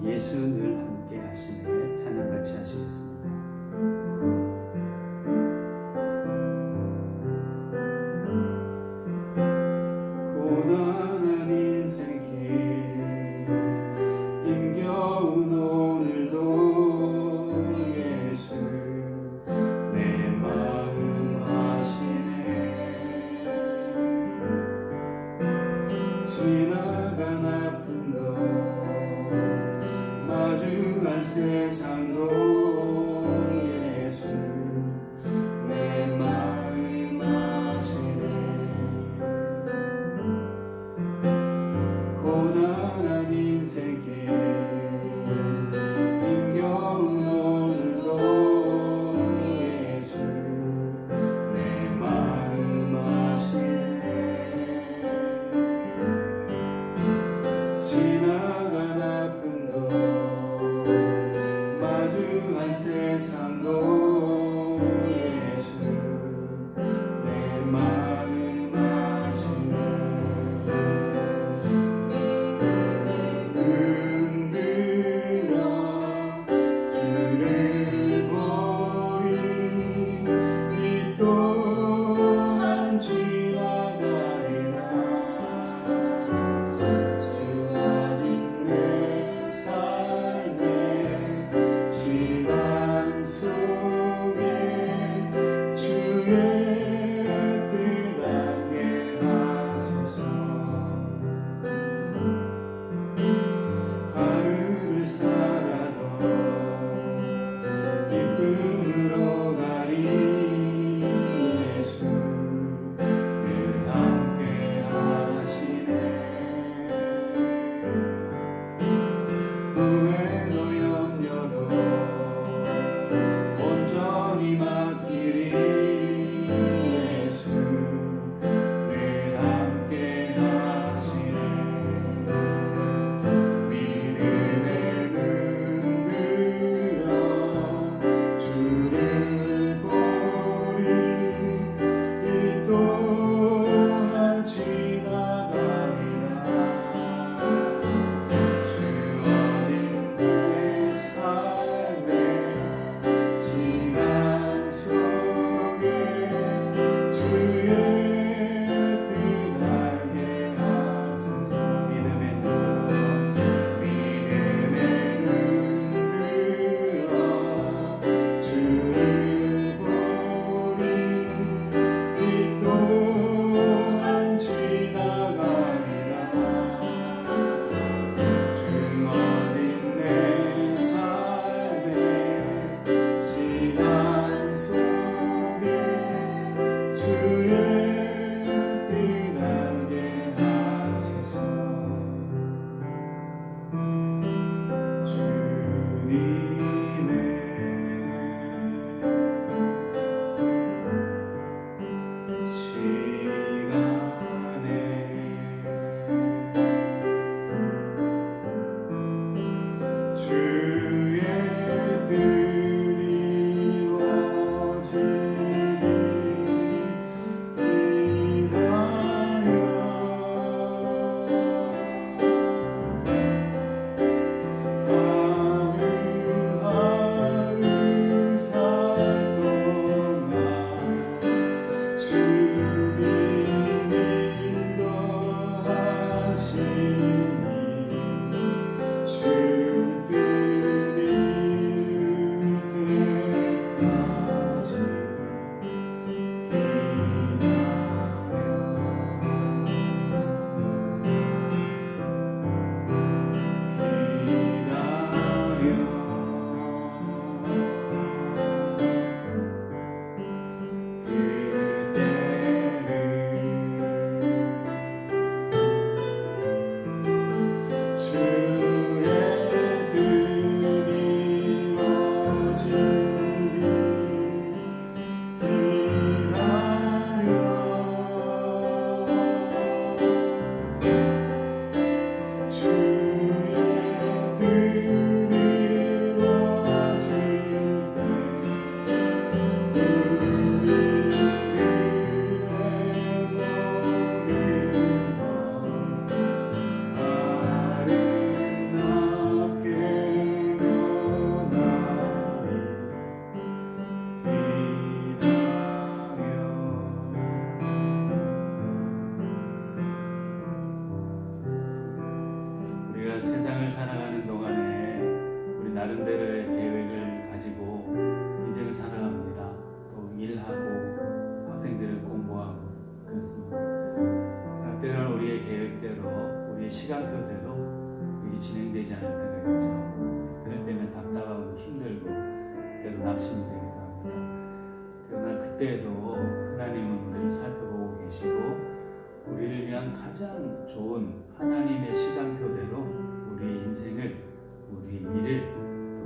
예수 늘 함께 하시네 찬양 같이 하시겠습니다. 고단한 인생길 힘겨운 오늘도 예수 내 마음 아시네. 지나간 아픔도 마주한 세상도 예수 내 마음 아시네. 고단한 인생길 힘겨운 오늘도 예수 내 마음 아시네. 지나간 아픔도 마주한 세상도 예수 내 마음 아시네. 시간표대로 이게 진행되지 않을 때가 있죠. 그럴 때면 답답하고 힘들고 때로 낙심이 되기도 합니다. 그러나 그때도 하나님은 우리를 살펴보고 계시고 우리를 위한 가장 좋은 하나님의 시간표대로 우리 인생을, 우리 일을, 또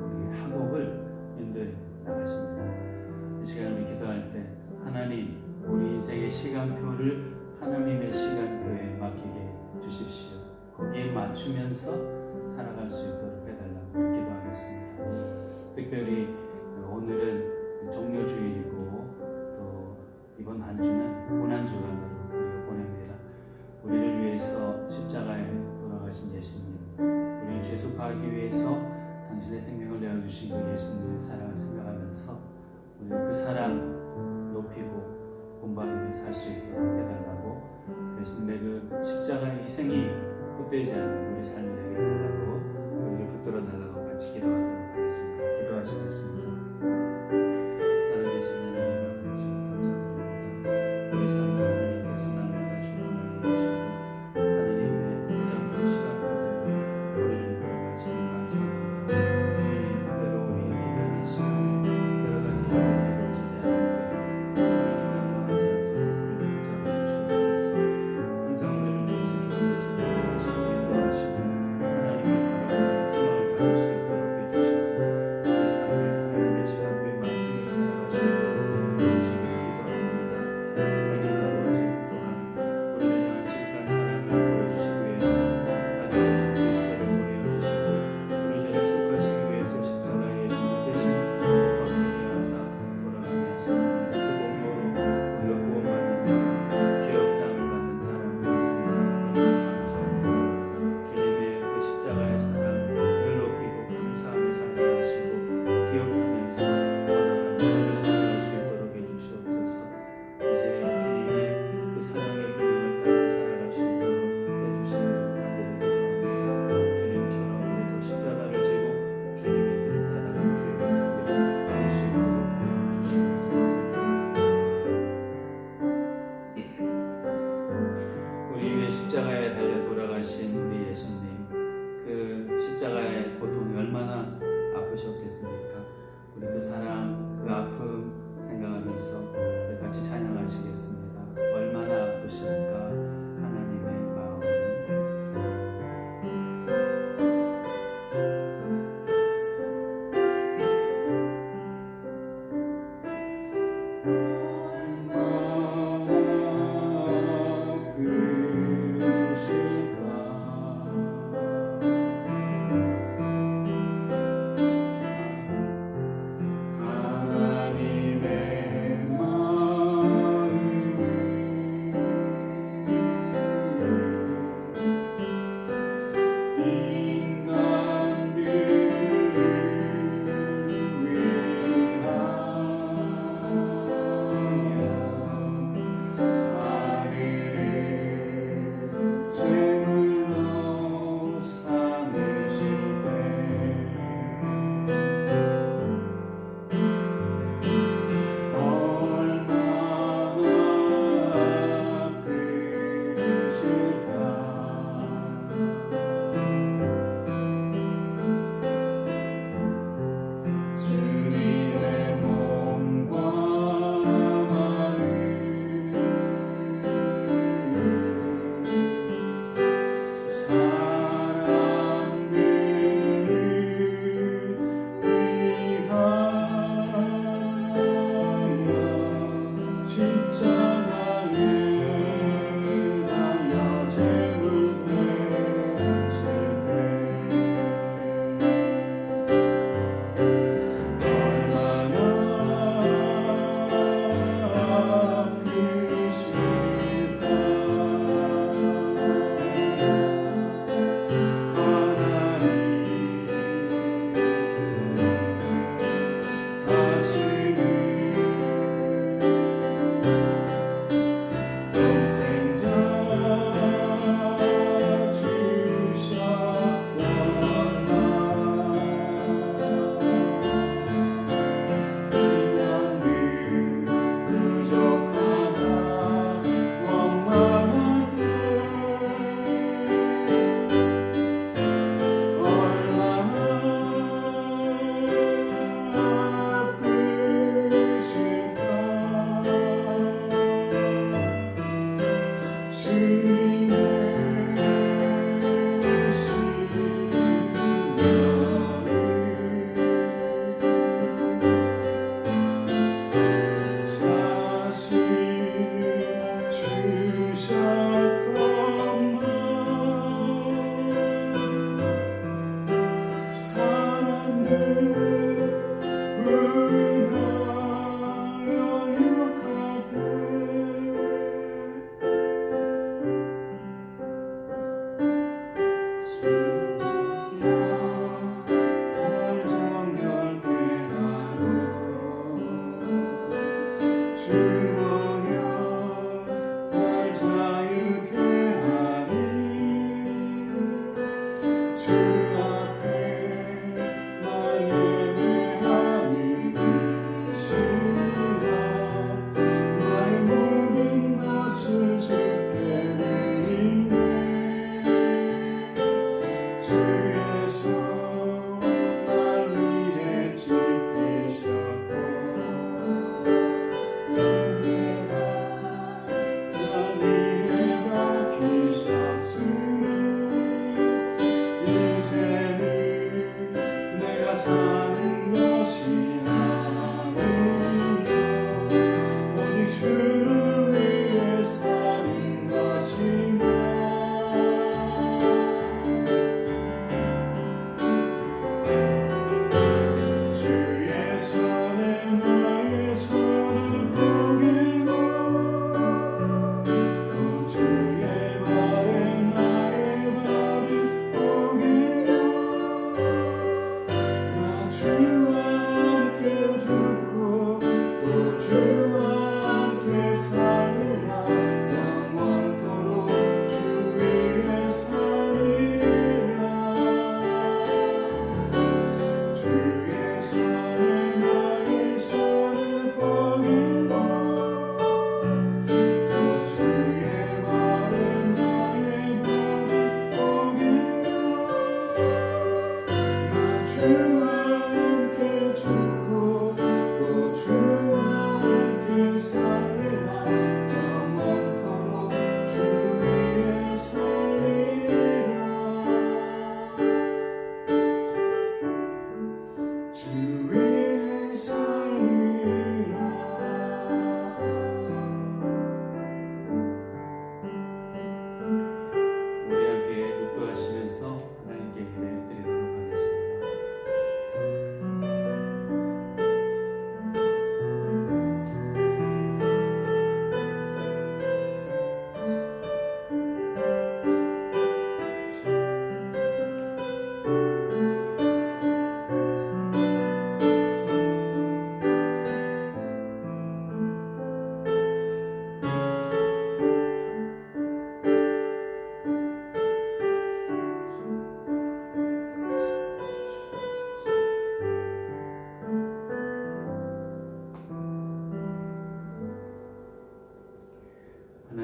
우리 학업을 인도해 나가십니다. 이 시간에 우리 기도할 때 하나님, 우리 인생의 시간표를 하나님의 시간표에 맡기게 주십시오. 거기에 맞추면서 살아갈 수 있도록 해달라고 기도하겠습니다. 특별히 오늘은 종료주일이고 또 이번 한 주는 고난주간으로 우리가 보냅니다. 우리를 위해서 십자가에 돌아가신 예수님, 우리 죄속하기 위해서 당신의 생명을 내어주신 그 예수님의 사랑을 생각하면서 우리가 그 사랑 높이고 본받으며 살 수 있도록 해달라고, 예수님의 그 십자가의 희생이 헛되지 않는 우리 삶이 되게 해달라고, 우리를 붙들어 달라고 같이 기도하도록 하겠습니다. 기도하시겠습니다. 살아계신 하나님 아버지 감사드립니다. 우리 삶에 하나님께서 날마다 주문을 주시고 하나님의 가장 큰 시간표대로 우리를 이끌어가시니 감사합니다. 주님, 때로 우리 기도하는 시간에 여러 가지 일들이 이루어지지 않을 때 하나님 낭만하지 않도록 우리를 붙잡아 주시옵소서. 항상 우리를 위해서 좋은 것을 하시고 인도하시고 하나님을 바라보고 희망을 가질 수 있도록 해주시고 우리 삶을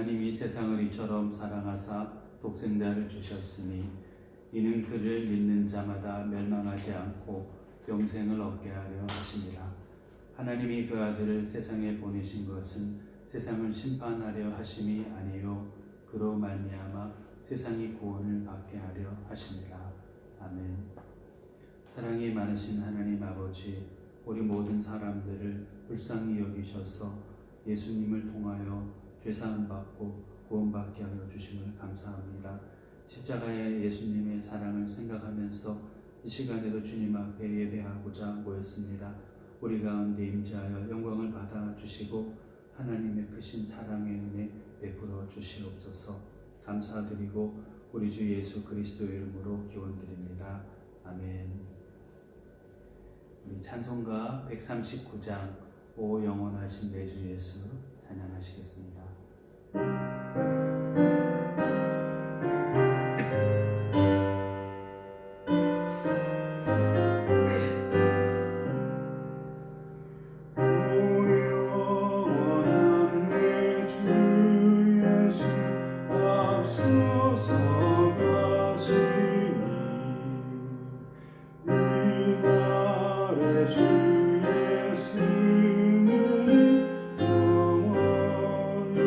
하나님이 세상을 이처럼 사랑하사 독생자를 주셨으니 이는 그를 믿는 자마다 멸망하지 않고 영생을 얻게 하려 하심이라. 하나님이 그 아들을 세상에 보내신 것은 세상을 심판하려 하심이 아니요 그로 말미암아 세상이 구원을 받게 하려 하심이라. 아멘. 사랑이 많으신 하나님 아버지, 우리 모든 사람들을 불쌍히 여기셔서 예수님을 통하여 죄사함 받고 구원받게 하여 주심을 감사합니다. 십자가의 예수님의 사랑을 생각하면서 이 시간에도 주님 앞에 예배하고자 모였습니다. 우리 가운데 임재하여 영광을 받아 주시고 하나님의 크신 사랑의 은혜 베풀어 주시옵소서. 감사드리고 우리 주 예수 그리스도의 이름으로 기원드립니다. 아멘. 우리 찬송가 139장 오 영원하신 내 주 예수 찬양하시겠습니다. 주 예수는 영원히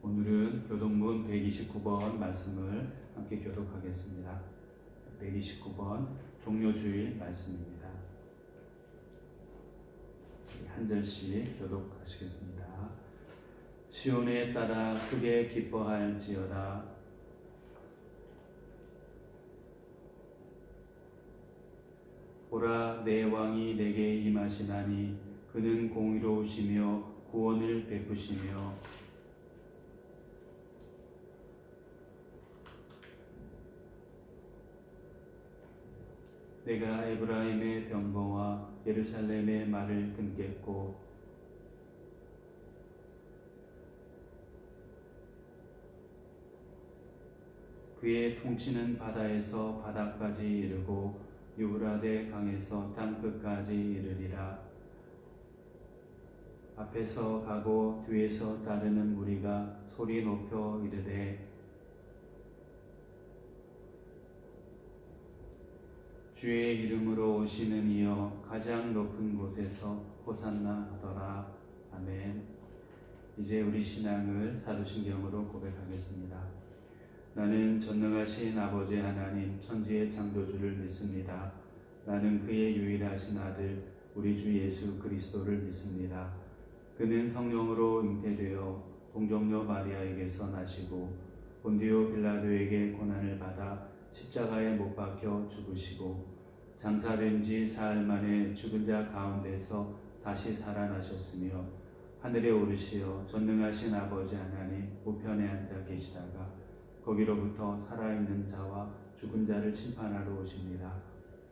오늘은 교동문 129번 말씀을 함께 교독하겠습니다. 129번 종료주일 말씀입니다. 한 절씩 교독하시겠습니다. 시온에 따라 크게 기뻐할지어다. 보라, 내 왕이 내게 임하시나니 그는 공의로우시며 구원을 베푸시며 내가 에브라임의 병거와 예루살렘의 말을 끊겠고 그의 통치는 바다에서 바다까지 이르고 유브라데 강에서 땅끝까지 이르리라. 앞에서 가고 뒤에서 따르는 무리가 소리 높여 이르되 주의 이름으로 오시는 이여 가장 높은 곳에서 호산나 하더라. 아멘. 이제 우리 신앙을 사도신경으로 고백하겠습니다. 나는 전능하신 아버지 하나님 천지의 창조주를 믿습니다. 나는 그의 유일하신 아들 우리 주 예수 그리스도를 믿습니다. 그는 성령으로 잉태되어 동정녀 마리아에게서 나시고 본디오 빌라도에게 고난을 받아 십자가에 못 박혀 죽으시고 장사된 지 사흘 만에 죽은 자 가운데서 다시 살아나셨으며 하늘에 오르시어 전능하신 아버지 하나님 우편에 앉아 계시다가 거기로부터 살아있는 자와 죽은 자를 심판하러 오십니다.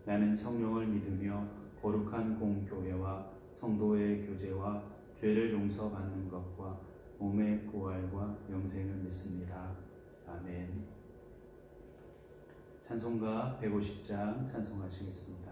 나는 성령을 믿으며 거룩한 공교회와 성도의 교제와 죄를 용서받는 것과 몸의 부활과 영생을 믿습니다. 아멘. 찬송가 150장 찬송하시겠습니다.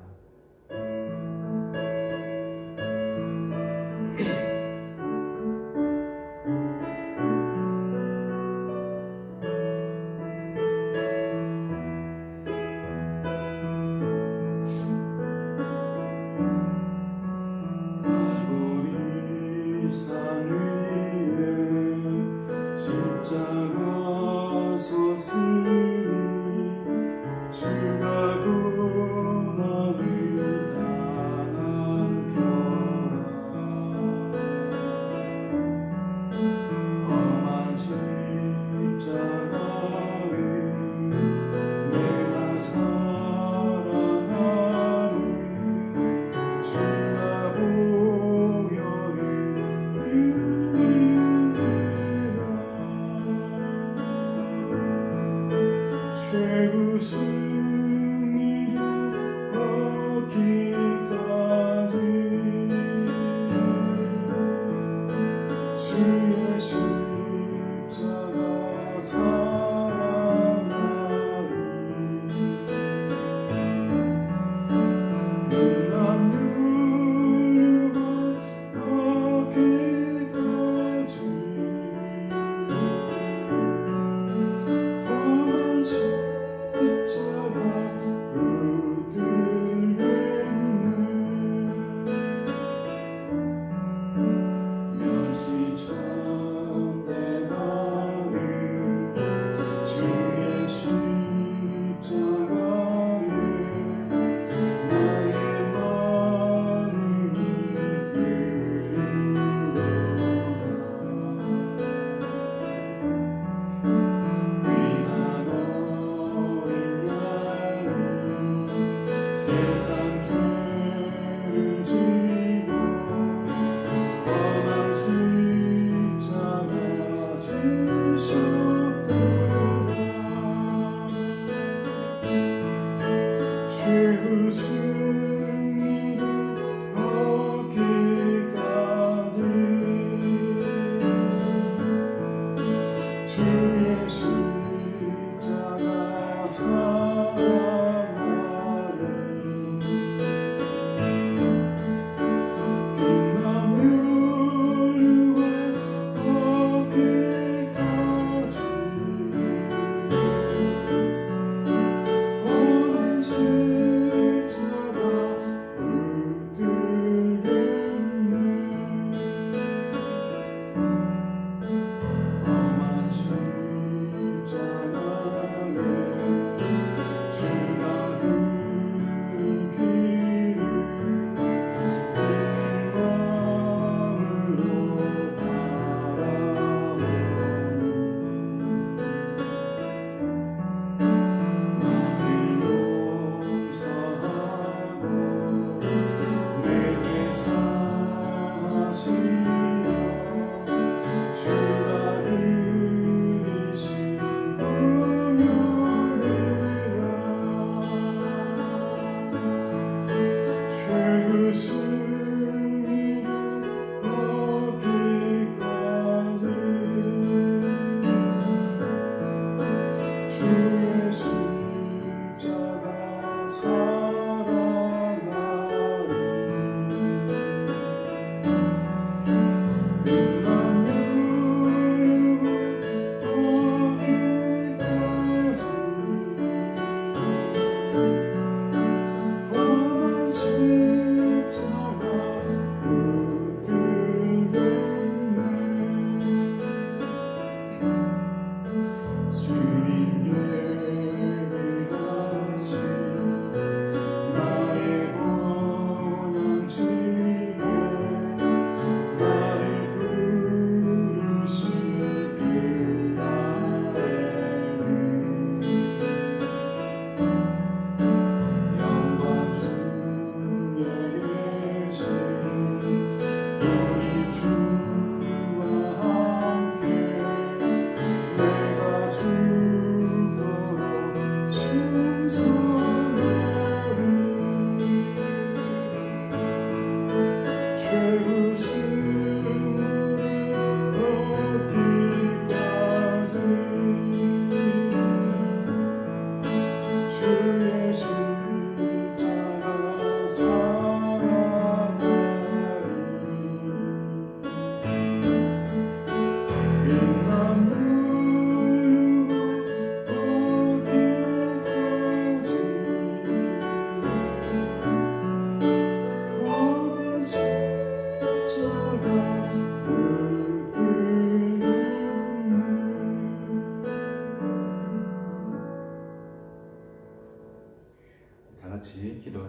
그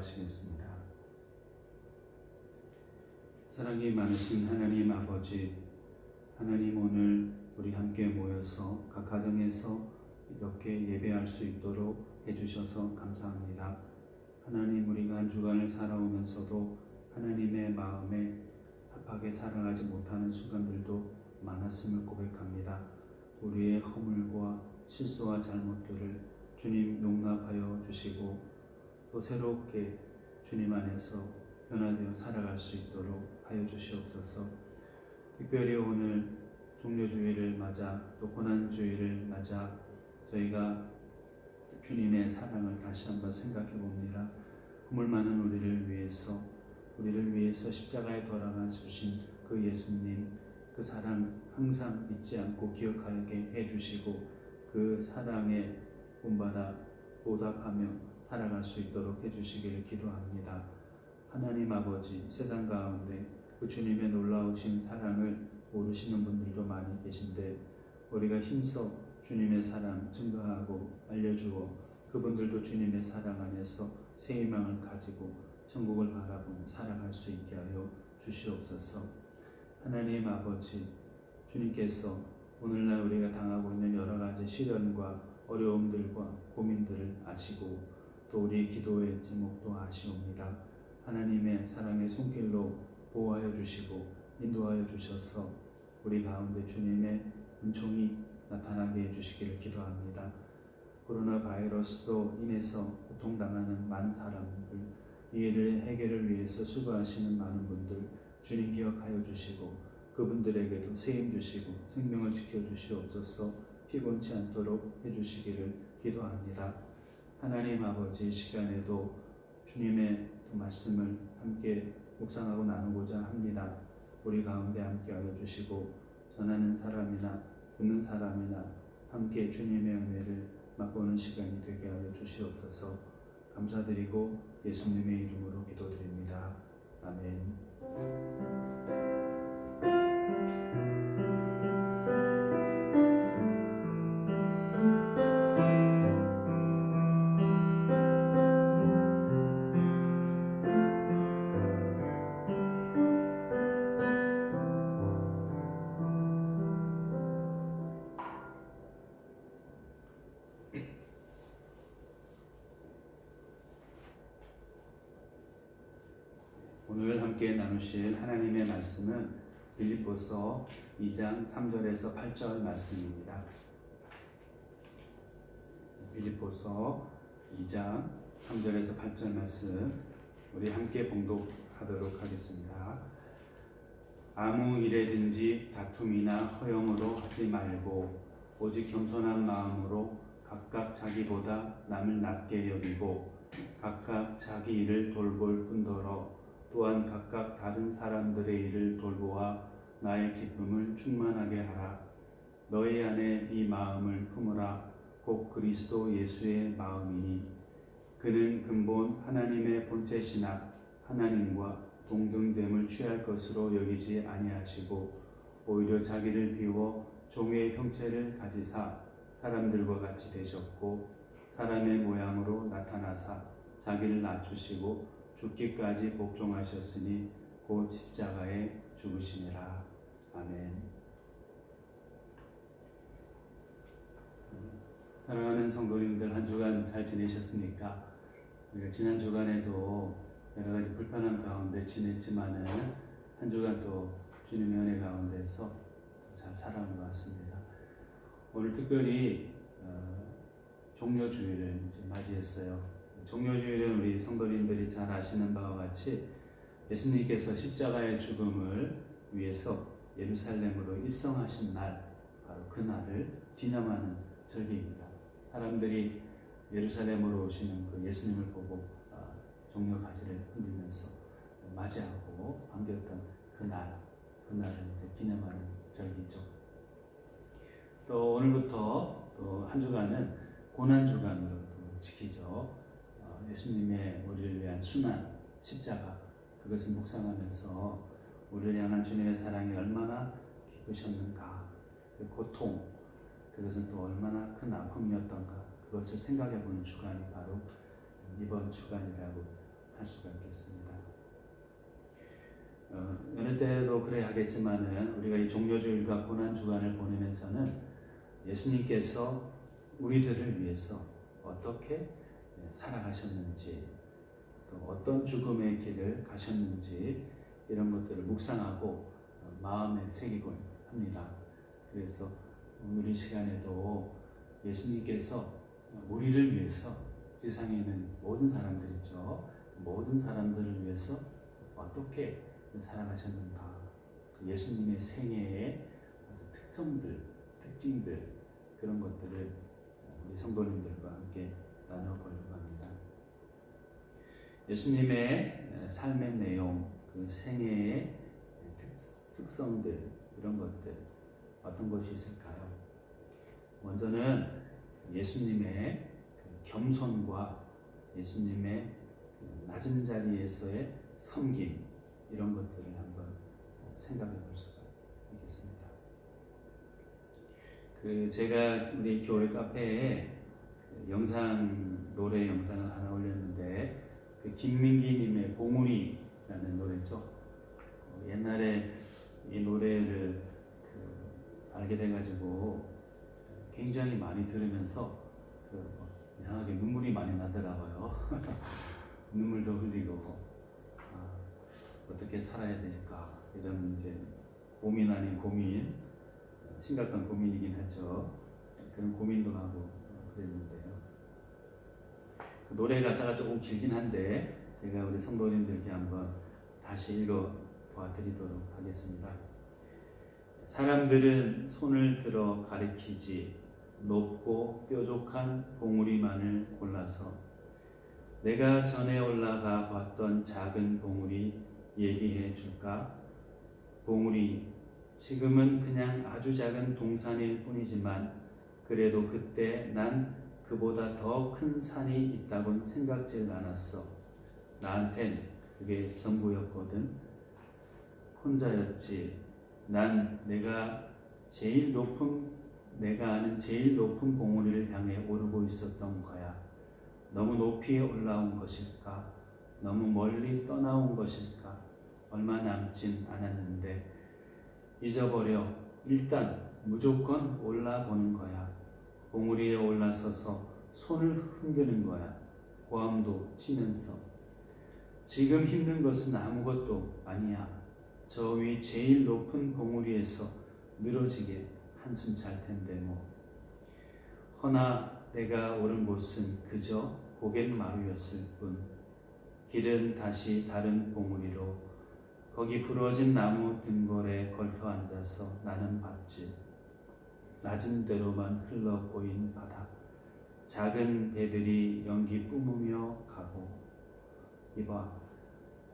기도하시겠습니다. 사랑이 많으신 하나님 아버지, 하나님 오늘 우리 함께 모여서 각 가정에서 이렇게 예배할 수 있도록 해주셔서 감사합니다. 하나님, 우리가 한 주간을 살아오면서도 하나님의 마음에 합하게 살아가지 못하는 순간들도 많았음을 고백합니다. 우리의 허물과 실수와 잘못들을 주님 용납하여 주시고 또 새롭게 주님 안에서 변화되어 살아갈 수 있도록 하여 주시옵소서. 특별히 오늘 종료주의를 맞아 또 고난주의를 맞아 저희가 주님의 사랑을 다시 한번 생각해 봅니다. 허물 많은 우리를 위해서 십자가에 돌아가 주신 그 예수님, 그 사랑 항상 잊지 않고 기억하게 해주시고 그 사랑에 본받아 보답하며 살아갈 수 있도록 해주시기를 기도합니다. 하나님 아버지, 세상 가운데 그 주님의 놀라우신 사랑을 모르시는 분들도 많이 계신데 우리가 힘써 주님의 사랑 증거하고 알려주어 그분들도 주님의 사랑 안에서 새 희망을 가지고 천국을 바라보며 살아갈 수 있게 하여 주시옵소서. 하나님 아버지, 주님께서 오늘날 우리가 당하고 있는 여러 가지 시련과 어려움들과 고민들을 아시고 또 우리 기도의 제목도 아시옵니다. 하나님의 사랑의 손길로 보호하여 주시고 인도하여 주셔서 우리 가운데 주님의 은총이 나타나게 해주시기를 기도합니다. 코로나 바이러스로 인해서 고통당하는 많은 사람들, 이 일을 해결을 위해서 수고하시는 많은 분들 주님 기억하여 주시고 그분들에게도 세임 주시고 생명을 지켜주시옵소서. 피곤치 않도록 해주시기를 기도합니다. 하나님 아버지, 시간에도 주님의 말씀을 함께 묵상하고 나누고자 합니다. 우리 가운데 함께하여 주시고 전하는 사람이나 듣는 사람이나 함께 주님의 은혜를 맛보는 시간이 되게 하여 주시옵소서. 감사드리고 예수님의 이름으로 기도드립니다. 아멘. 오늘 함께 나누실 하나님의 말씀은 빌립보서 2장 3절에서 8절 말씀입니다. 빌립보서 2장 3절에서 8절 말씀 우리 함께 봉독하도록 하겠습니다. 아무 일에든지 다툼이나 허영으로 하지 말고 오직 겸손한 마음으로 각각 자기보다 남을 낮게 여기고 각각 자기 일을 돌볼 뿐더러 또한 각각 다른 사람들의 일을 돌보아 나의 기쁨을 충만하게 하라. 너희 안에 이 마음을 품으라. 곧 그리스도 예수의 마음이니 그는 근본 하나님의 본체시나 하나님과 동등됨을 취할 것으로 여기지 아니하시고 오히려 자기를 비워 종의 형체를 가지사 사람들과 같이 되셨고 사람의 모양으로 나타나사 자기를 낮추시고 죽기까지 복종하셨으니 곧 십자가에 죽으시니라. 아멘. 사랑하는 성도님들, 한 주간 잘 지내셨습니까? 우리가 지난 주간에도 여러 가지 불편한 가운데 지냈지만은 한 주간 또 주님의 은혜 가운데서 잘 살아온 것 같습니다. 오늘 특별히 종료주일을 이제 맞이했어요. 종료주일은 우리 성도님들이 잘 아시는 바와 같이 예수님께서 십자가의 죽음을 위해서 예루살렘으로 입성하신 날, 바로 그 날을 기념하는 절기입니다. 사람들이 예루살렘으로 오시는 그 예수님을 보고 종려 가지를 흔들면서 맞이하고 반겼던 그날을 이제 기념하는 절기죠. 또 오늘부터 또 한 주간은 고난주간으로 또 지키죠. 예수님의 우리를 위한 순환, 십자가, 그것을 묵상하면서 우리를 향한 주님의 사랑이 얼마나 깊으셨는가, 그 고통, 그것은 또 얼마나 큰 아픔이었던가, 그것을 생각해보는 주간이 바로 이번 주간이라고 할 수가 있겠습니다. 어느 때도 그래 하겠지만은 우리가 이 종료주일과 고난 주간을 보내면서는 예수님께서 우리들을 위해서 어떻게 살아가셨는지, 또 어떤 죽음의 길을 가셨는지 이런 것들을 묵상하고 마음에 새기곤 합니다. 그래서 오늘 이 시간에도 예수님께서 우리를 위해서, 세상에 있는 모든 사람들이죠, 모든 사람들을 위해서 어떻게 살아가셨는가, 예수님의 생애의 특성들, 특징들, 그런 것들을 우리 성도님들과 함께 나눠보려고 합니다. 예수님의 삶의 내용, 그 생애의 특성들, 이런 것들 어떤 것이 있을까요? 먼저는 예수님의 겸손과 예수님의 낮은 자리에서의 섬김, 이런 것들을 한번 생각해 볼 수가 있겠습니다. 제가 우리 교회 카페에 노래 영상을 하나 올렸는데, 김민기님의 봉우리라는 노래죠. 옛날에 이 노래를 알게 돼가지고 굉장히 많이 들으면서 이상하게 눈물이 많이 나더라고요. 눈물도 흘리고 어떻게 살아야 될까, 이런 이제 고민 아닌 고민, 심각한 고민이긴 하죠. 그런 고민도 하고 그랬는데요. 그 노래 가사가 조금 길긴 한데 제가 우리 성도님들께 한번 다시 읽어 보아드리도록 하겠습니다. 사람들은 손을 들어 가리키지, 높고 뾰족한 봉우리만을 골라서. 내가 전에 올라가 봤던 작은 봉우리 얘기해 줄까? 봉우리, 지금은 그냥 아주 작은 동산일 뿐이지만 그래도 그때 난 그보다 더 큰 산이 있다곤 생각질 않았어. 나한텐 그게 전부였거든. 혼자였지. 난 내가 아는 제일 높은 봉우리를 향해 오르고 있었던 거야. 너무 높이 올라온 것일까? 너무 멀리 떠나온 것일까? 얼마 남진 않았는데 잊어버려. 일단 무조건 올라보는 거야. 봉우리에 올라서서 손을 흔드는 거야. 고함도 치면서. 지금 힘든 것은 아무것도 아니야. 저 위 제일 높은 봉우리에서 늘어지게 한숨 잘 텐데 뭐. 허나 내가 오른 곳은 그저 고갯마루였을 뿐. 길은 다시 다른 봉우리로. 거기 부러진 나무 등골에 걸터 앉아서 나는 봤지. 낮은 데로만 흘러 보인 바다. 작은 배들이 연기 뿜으며 가고. 이봐,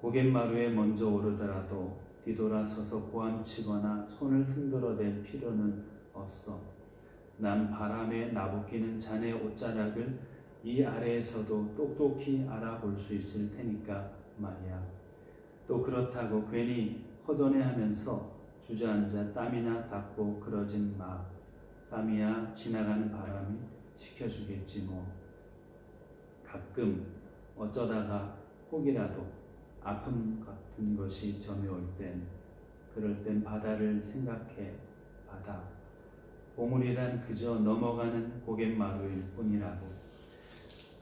고갯마루에 먼저 오르더라도 뒤돌아서서 고함치거나 손을 흔들어댈 필요는 없어. 난 바람에 나부끼는 자네 옷자락을 이 아래에서도 똑똑히 알아볼 수 있을 테니까 말이야. 또 그렇다고 괜히 허전해하면서 주저앉아 땀이나 닦고 그러진 마. 땀이야 지나가는 바람이 식혀주겠지 뭐. 가끔 어쩌다가 혹이라도 아픔 같은 것이 점여올 땐, 그럴 땐 바다를 생각해. 바다. 봉우리란 그저 넘어가는 고갯마루일 뿐이라고.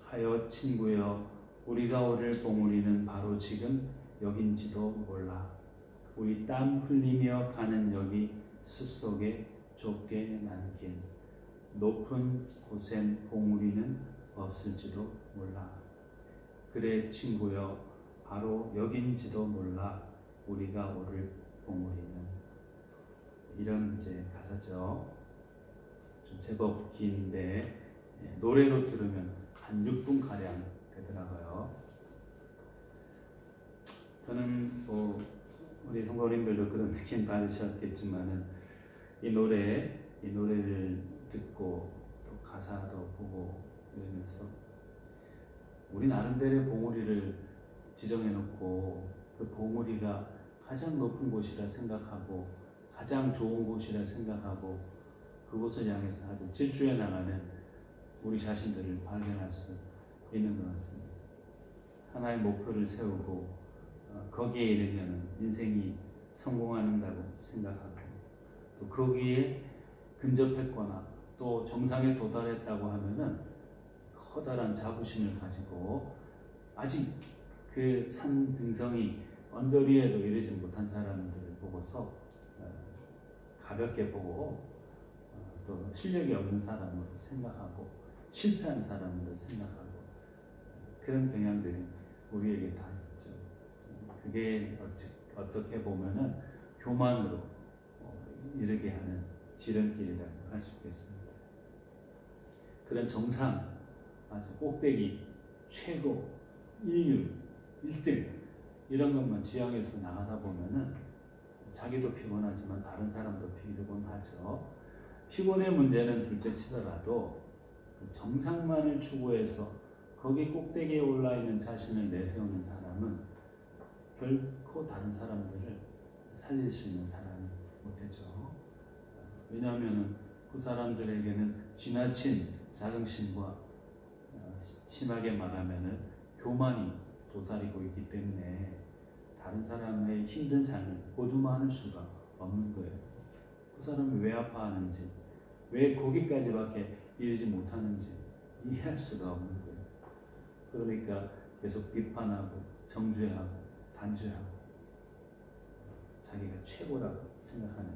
하여 친구여, 우리가 오를 봉우리는 바로 지금 여긴지도 몰라. 우리 땀 흘리며 가는 여기 숲속에 좁게 난 길. 높은 곳엔 봉우리는 없을지도 몰라. 그래 친구여, 바로 여긴지도 몰라. 우리가 오를 봉우리는. 이런 이제 가사죠. 좀 제법 긴데 노래로 들으면 한 6분 가량 되더라고요. 저는 우리 성도님들도 그런 느낌 받으셨겠지만은 이 노래를 듣고 또 가사도 보고 이러면서 우리 나름대로의 봉우리를 지정해 놓고 그 봉우리가 가장 높은 곳이라 생각하고 가장 좋은 곳이라 생각하고 그곳을 향해서 아주 질주해 나가는 우리 자신들을 발견할 수 있는 것 같습니다. 하나의 목표를 세우고 거기에 이르면 인생이 성공한다고 생각하고 또 거기에 근접했거나 또 정상에 도달했다고 하면은 커다란 자부심을 가지고 아직 그 산 등성이 언저리에도 이르지 못한 사람들을 보고서 가볍게 보고 또 실력이 없는 사람으로 생각하고 실패한 사람으로 생각하고 그런 경향들이 우리에게 다 있죠. 그게 어떻게 보면은 교만으로 이르게 하는 지름길이라고 할 수 있겠습니다. 그런 정상, 아주 꼭대기, 최고, 인류, 1등 이런 것만 지향해서 나가다 보면은 자기도 피곤하지만 다른 사람도 피곤하죠. 피곤의 문제는 둘째 치더라도 그 정상만을 추구해서 거기 꼭대기에 올라 있는 자신을 내세우는 사람은 결코 다른 사람들을 살릴 수 있는 사람이 못 되죠. 왜냐하면 그 사람들에게는 지나친 자긍심과 심하게 말하면 교만이 도사리고 있기 때문에 다른 사람의 힘든 삶을 보듬어할 수가 없는 거예요. 그 사람이 왜 아파하는지, 왜 거기까지밖에 이르지 못하는지 이해할 수가 없는 거예요. 그러니까 계속 비판하고 정죄하고 단죄하고 자기가 최고라고 생각하는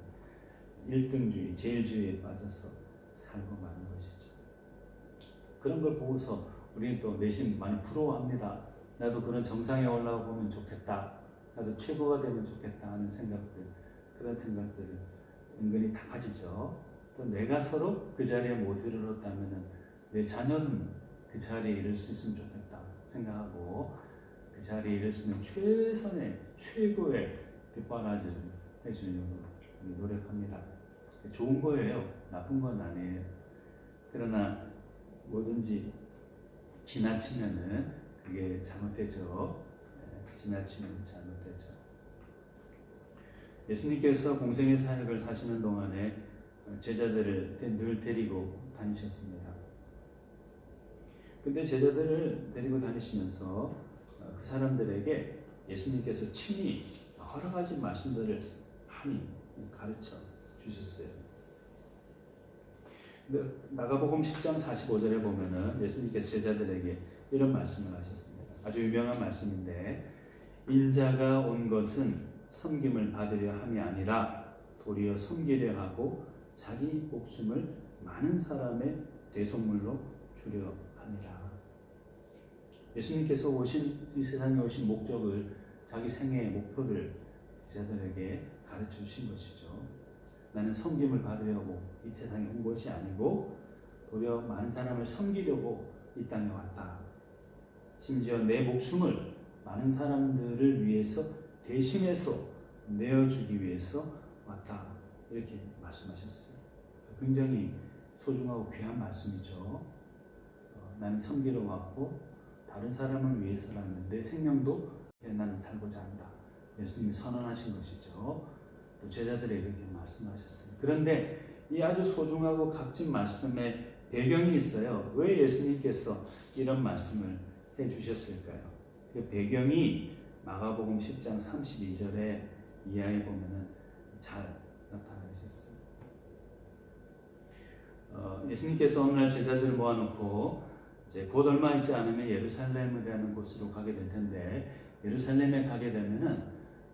1등주의, 제일주의에 빠져서 살고 마는 것이죠. 그런 걸 보고서 우리는 또 내심 많이 부러워합니다. 나도 그런 정상에 올라가 보면 좋겠다. 나도 최고가 되면 좋겠다 하는 생각들, 그런 생각들을 은근히 다 가지죠. 또 내가 서로 그 자리에 못 이르렀다면 내 자녀는 그 자리에 이를 수 있으면 좋겠다 생각하고 그 자리에 이를 수 있는 최선의 최고의 뒷바라지를 해주려고 노력합니다. 좋은 거예요. 나쁜 건 아니에요. 그러나 뭐든지 지나치면은 그게 잘못되죠. 지나치면 잘못되죠. 예수님께서 공생의 사역을 하시는 동안에 제자들을 늘 데리고 다니셨습니다. 근데 제자들을 데리고 다니시면서 그 사람들에게 예수님께서 친히 여러 가지 말씀들을 많이 가르쳐 주셨어요. 마가복음 10장 45절에 보면은 예수님께서 제자들에게 이런 말씀을 하셨습니다. 아주 유명한 말씀인데 인자가 온 것은 섬김을 받으려 함이 아니라 도리어 섬기려 하고 자기 목숨을 많은 사람의 대속물로 주려 합니다. 예수님께서 이 세상에 오신 목적을 자기 생애의 목표를 제자들에게 가르쳐 주신 것이죠. 나는 섬김을 받으려고 이 세상에 온 것이 아니고 도리어 많은 사람을 섬기려고 이 땅에 왔다. 심지어 내 목숨을 많은 사람들을 위해서 대신해서 내어주기 위해서 왔다. 이렇게 말씀하셨어요. 굉장히 소중하고 귀한 말씀이죠. 나는 섬기러 왔고 다른 사람을 위해서라면 내 생명도 나는 살고자 한다. 예수님이 선언하신 것이죠. 또 제자들에게 그렇게 말씀하셨어요. 그런데 이 아주 소중하고 값진 말씀에 배경이 있어요. 왜 예수님께서 이런 말씀을 해주셨을까요? 그 배경이 마가복음 10장 32절에 이하에 보면은 잘 나타나 있었어요. 예수님께서 어느 날 제자들을 모아놓고 이제 곧 얼마 있지 않으면 예루살렘이라는 곳으로 가게 될 텐데 예루살렘에 가게 되면은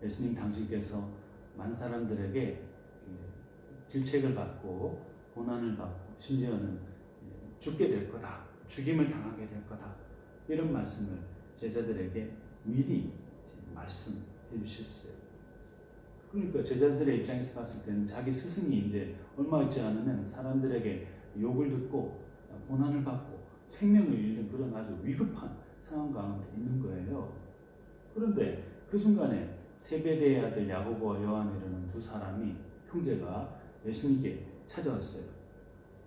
예수님 당신께서 많은 사람들에게 질책을 받고 고난을 받고 심지어는 죽게 될 거다. 죽임을 당하게 될 거다. 이런 말씀을 제자들에게 미리 말씀해 주셨어요. 그러니까 제자들의 입장에서 봤을 때는 자기 스승이 이제 얼마 있지 않으면 사람들에게 욕을 듣고 고난을 받고 생명을 잃는 그런 아주 위급한 상황 가운데 있는 거예요. 그런데 그 순간에 세베대의 아들 야고보와 요한이라는 두 사람이 형제가 예수님께 찾아왔어요.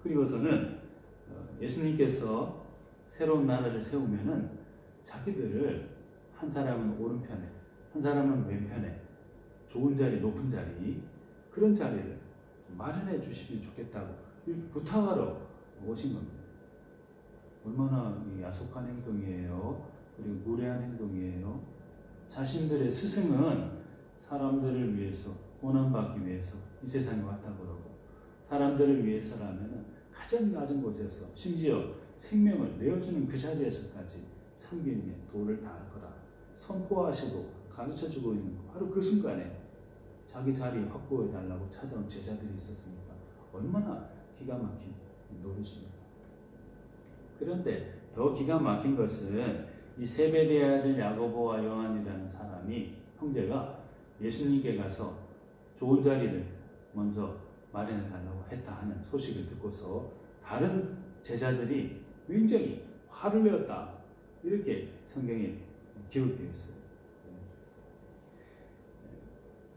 그리고서는 예수님께서 새로운 나라를 세우면은 자기들을 한 사람은 오른편에 한 사람은 왼편에 좋은 자리, 높은 자리 그런 자리를 마련해 주시면 좋겠다고 부탁하러 오신 겁니다. 얼마나 야속한 행동이에요. 그리고 무례한 행동이에요. 자신들의 스승은 사람들을 위해서, 고난받기 위해서 이 세상에 왔다고 그러고, 사람들을 위해서라면 가장 낮은 곳에서 심지어 생명을 내어주는 그 자리에서까지 섬기는 도를 다할 거라 선포하시고 가르쳐주고 있는 바로 그 순간에 자기 자리 확보해달라고 찾아온 제자들이 있었으니까 얼마나 기가 막힌 노릇입니다. 그런데 더 기가 막힌 것은 이 세베대의 아들 야고보와 요한이라는 사람이, 형제가 예수님께 가서 좋은 자리를 먼저 마련해달라고 했다 하는 소식을 듣고서 다른 제자들이 굉장히 화를 내었다, 이렇게 성경에 기록되어 있어요.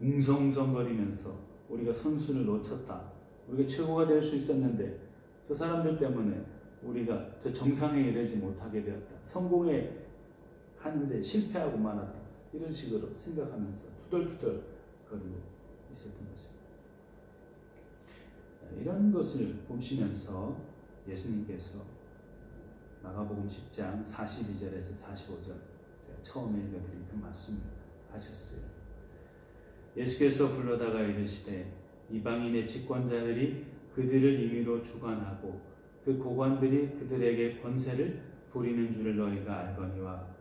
웅성웅성거리면서 우리가 선수를 놓쳤다, 우리가 최고가 될 수 있었는데 저 사람들 때문에 우리가 저 정상에 이르지 못하게 되었다, 성공해 하는데 실패하고 말았다, 이런 식으로 생각하면서 투덜투덜 거리고 있었던 것입니다. 이런 것을 보시면서 예수님께서 마가복음 10장 42절에서 45절, 제가 처음에 읽어드린 그 말씀을 하셨어요. 예수께서 불러다가 이르시되 이방인의 집권자들이 그들을 임의로 주관하고 그 고관들이 그들에게 권세를 부리는 줄을 너희가 알거니와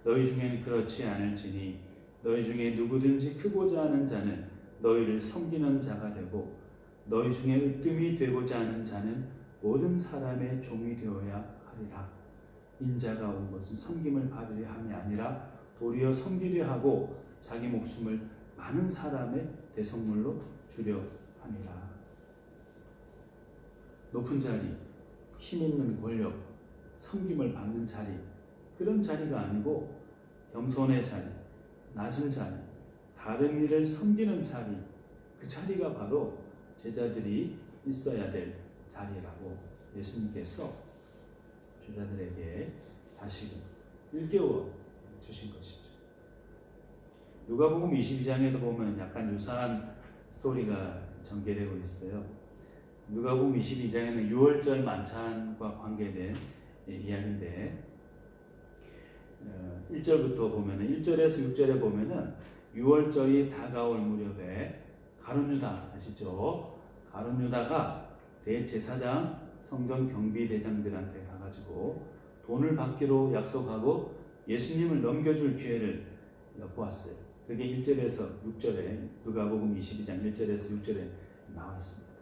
너희 중에는 그렇지 않을지니 너희 중에 누구든지 크고자 하는 자는 너희를 섬기는 자가 되고 너희 중에 으뜸이 되고자 하는 자는 모든 사람의 종이 되어야 하리라. 인자가 온 것은 섬김을 받으려 함이 아니라 도리어 섬기려 하고 자기 목숨을 많은 사람의 대속물로 주려 함이라. 높은 자리, 힘 있는 권력, 섬김을 받는 자리, 그런 자리가 아니고 겸손의 자리, 낮은 자리, 다른 이를 섬기는 자리, 그 자리가 바로 제자들이 있어야 될 자리라고 예수님께서 제자들에게 다시금 일깨워 주신 것이죠. 누가복음 22장에도 보면 약간 유사한 스토리가 전개되고 있어요. 누가복음 22장에는 유월절 만찬과 관계된 이야기인데 1절부터 보면은 1절에서 6절에 보면은 유월절이 다가올 무렵에 가룟 유다 아시죠? 가룟 유다가 대제사장 성전 경비대장들한테 가가지고 돈을 받기로 약속하고 예수님을 넘겨줄 기회를 엿보았어요. 그게 1절에서 6절에 누가복음 22장 1절에서 6절에 나와 있습니다.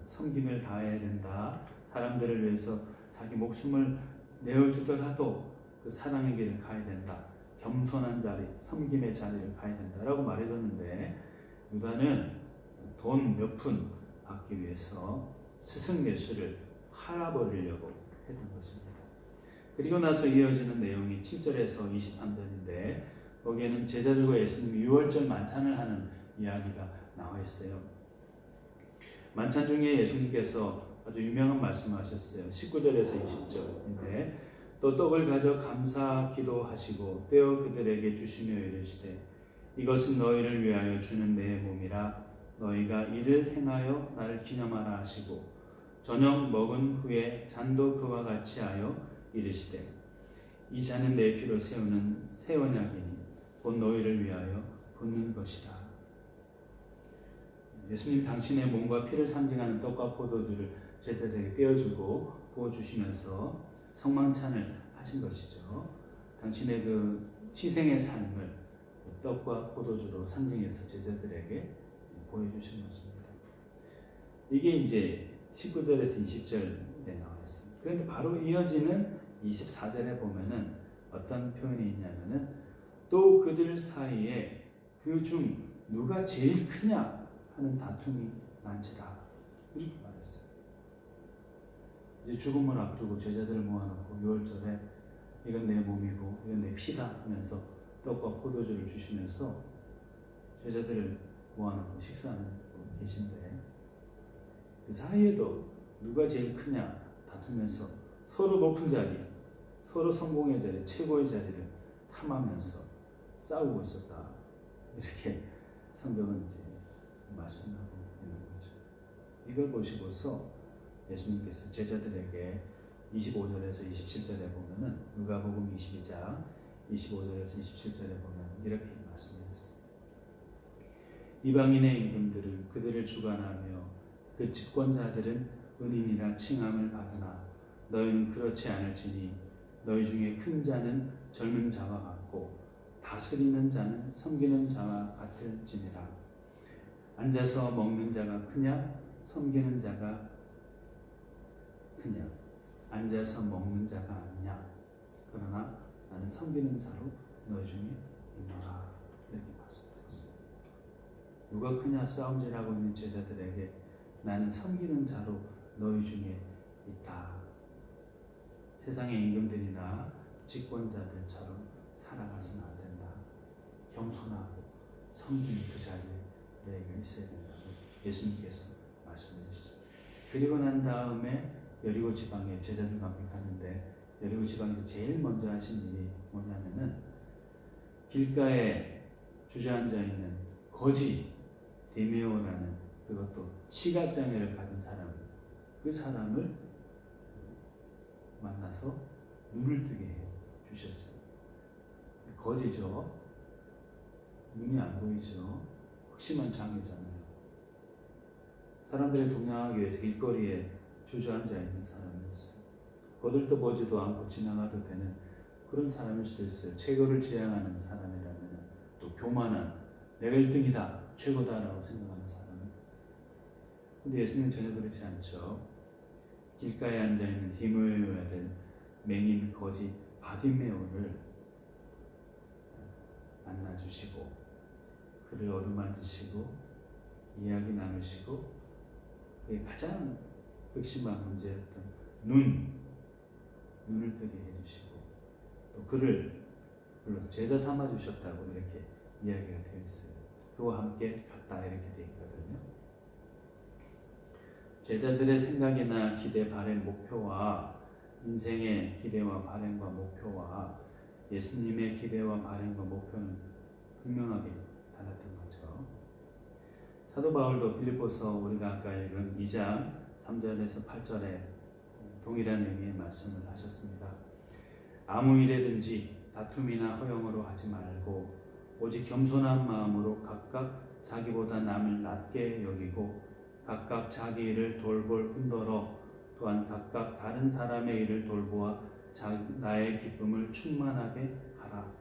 섬김을 다해야 된다. 사람들을 위해서 자기 목숨을 내어주더라도 그 사랑의 길을 가야 된다. 겸손한 자리, 섬김의 자리를 가야 된다라고 말해줬는데 유다는 돈 몇 푼 받기 위해서 스승 예수를 팔아버리려고 했던 것입니다. 그리고 나서 이어지는 내용이 7절에서 23절인데 거기에는 제자들과 예수님이 유월절 만찬을 하는 이야기가 나와 있어요. 만찬 중에 예수님께서 아주 유명한 말씀을 하셨어요. 19절에서 20절인데 또 떡을 가져 감사 기도하시고 떼어 그들에게 주시며 이르시되 이것은 너희를 위하여 주는 내 몸이라 너희가 이를 행하여 나를 기념하라 하시고 저녁 먹은 후에 잔도 그와 같이 하여 이르시되 이 잔은 내 피로 세우는 새 언약이니 곧 너희를 위하여 붓는 것이라. 예수님 당신의 몸과 피를 상징하는 떡과 포도주를 제자들에게 떼어주고 부어주시면서 성만찬을 하신 것이죠. 당신의 그 희생의 삶을 떡과 포도주로 상징해서 제자들에게 보여주신 것입니다. 이게 이제 19절에서 20절에 나와 있습니다. 그런데 바로 이어지는 24절에 보면은 어떤 표현이 있냐면은 또 그들 사이에 그 중 누가 제일 크냐 하는 다툼이 난지라 이렇게 말했어요. 이제 죽음을 앞두고 제자들을 모아놓고 6월절에 이건 내 몸이고 이건 내 피다 하면서 떡과 포도주를 주시면서 제자들을 모아놓고 식사하는 분 계신데 그 사이에도 누가 제일 크냐 다투면서 서로 높은 자리, 서로 성공의 자리, 최고의 자리를 탐하면서 싸우고 있었다. 이렇게 성경은 이제 말씀하고 있는 거죠. 이걸 보시고서 예수님께서 제자들에게 25절에서 27절에 보면은 누가복음 22장 25절에서 27절에 보면 이렇게 말씀드렸습니다. 이방인의 임금들은 그들을 주관하며 그 집권자들은 은인이라 칭함을 받으나 너희는 그렇지 않을지니 너희 중에 큰 자는 젊은 자와 같고 다스리는 자는 섬기는 자와 같을지니라. 앉아서 먹는 자가 크냐 섬기는 자가 크냐. 앉아서 먹는 자가 아니냐. 그러나 나는 섬기는 자로 너희 중에 있노라. 이렇게 말씀드렸습니다. 누가 크냐 싸움질하고 있는 제자들에게 나는 섬기는 자로 너희 중에 있다. 세상의 임금들이나 집권자들처럼 살아가서는 안 된다. 겸손하고 섬기는 그 자리에 너희가 있어야 된다고 예수님께서 말씀하셨습니다. 그리고 난 다음에 여리고 지방에 제자들과 함께 가는데 여리고 지방에서 제일 먼저 하신 일이 뭐냐면은 길가에 주저앉아 있는 거지 데메오라는 그것도 시각장애를 가진 사람, 그 사람을 만나서 눈을 뜨게 해 주셨어요. 거지죠. 눈이 안 보이죠. 극심한 장애잖아요. 사람들의 동행하기 위해서 길거리에 주저앉아 있는 사람이었어요. 거들떠보지도 않고 지나가도 되는 그런 사람일 수도 있어요. 최고를 지향하는 사람이라면 또 교만한 내가 1등이다, 최고다라고 생각하는 사람. 근데 예수님은 전혀 그렇지 않죠. 길가에 앉아있는 디모데를 맹인 거지 바디메오를 만나주시고 그를 어루만지시고 이야기 나누시고 그게 가장 극심한 문제였던 눈을 뜨게 해주시고 또 그를 제자 삼아 주셨다고 이렇게 이야기가 되어 있어요. 그와 함께 갔다 이렇게 되어 있거든요. 제자들의 생각이나 기대, 바램, 목표와 인생의 기대와 바램과 목표와 예수님의 기대와 바램과 목표는 분명하게 달랐던 거죠. 사도 바울도 빌립보서 우리가 아까 읽은 2장 3절에서 8절에 동일한 의미의 말씀을 하셨습니다. 아무 일에든지 다툼이나 허영으로 하지 말고 오직 겸손한 마음으로 각각 자기보다 남을 낮게 여기고 각각 자기 일을 돌볼 뿐더러 또한 각각 다른 사람의 일을 돌보아 나의 기쁨을 충만하게 하라.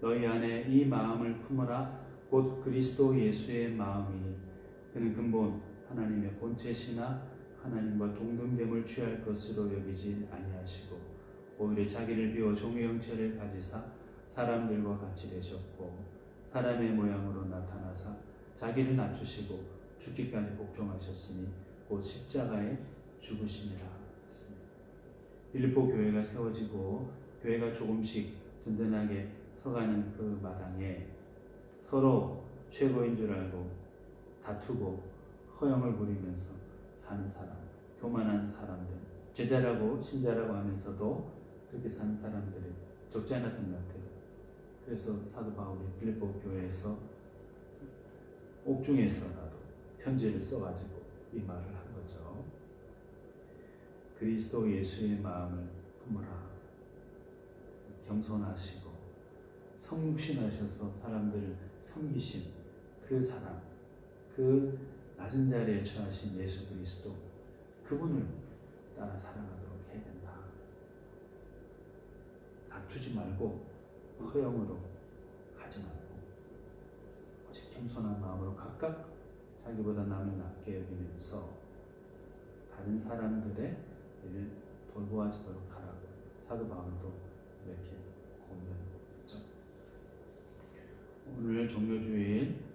너희 안에 이 마음을 품으라. 곧 그리스도 예수의 마음이니 그는 근본 하나님의 본체시나 하나님과 동등됨을 취할 것으로 여기지 아니하시고 오히려 자기를 비워 종의 형체를 가지사 사람들과 같이 되셨고 사람의 모양으로 나타나사 자기를 낮추시고 죽기까지 복종하셨으니 곧 십자가에 죽으심이라 했습니다. 빌립보 교회가 세워지고 교회가 조금씩 든든하게 서가는 그 마당에 서로 최고인 줄 알고 다투고 허영을 부리면서 사는 사람, 교만한 사람들, 제자라고 신자라고 하면서도 그렇게 사는 사람들이 적지 않았던 것 같아요. 그래서 사도 바울이 빌립보 교회에서 옥중에서라도 편지를 써가지고 이 말을 한 거죠. 그리스도 예수의 마음을 품으라. 겸손하시고 성육신하셔서 사람들을 섬기신 그 사람, 그 낮은 자리에 처하신 예수 그리스도, 그분을 따라 살아가도록 해야 된다. 다투지 말고 허영으로 하지 말고 오직 겸손한 마음으로 각각 자기보다 남을 낮게 여기면서 다른 사람들의 일을 돌보아지도록 하라고 사도 바울도 이렇게 권면했죠. 오늘 종료주일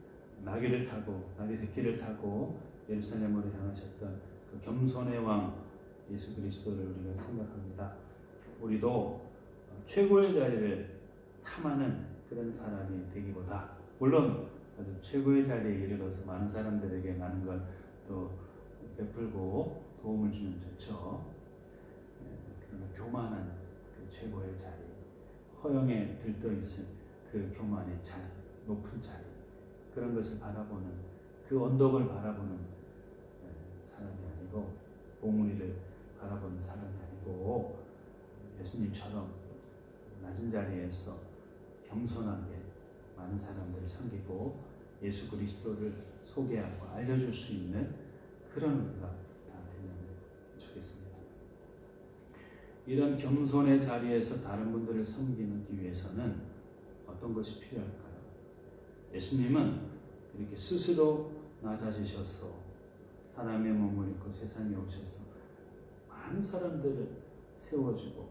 나귀를 타고 나귀 새끼를 타고 예루살렘으로 향하셨던 그 겸손의 왕 예수 그리스도를 우리가 생각합니다. 우리도 최고의 자리를 탐하는 그런 사람이 되기보다, 물론 아주 최고의 자리에 이르러서 많은 사람들에게 많은 걸 또 베풀고 도움을 주면 좋죠. 그러나 교만한 그 최고의 자리, 허영에 들떠있은 그 교만의 자리, 높은 자리, 그런 것을 바라보는, 그 언덕을 바라보는 사람이 아니고, 봉우리를 바라보는 사람이 아니고 예수님처럼 낮은 자리에서 겸손하게 많은 사람들을 섬기고 예수 그리스도를 소개하고 알려줄 수 있는 그런 우리가 다 되면 좋겠습니다. 이런 겸손의 자리에서 다른 분들을 섬기는 위해서는 어떤 것이 필요할까요? 예수님은 이렇게 스스로 낮아지셔서 사람의 몸을 입고 세상에 오셔서 많은 사람들을 세워주고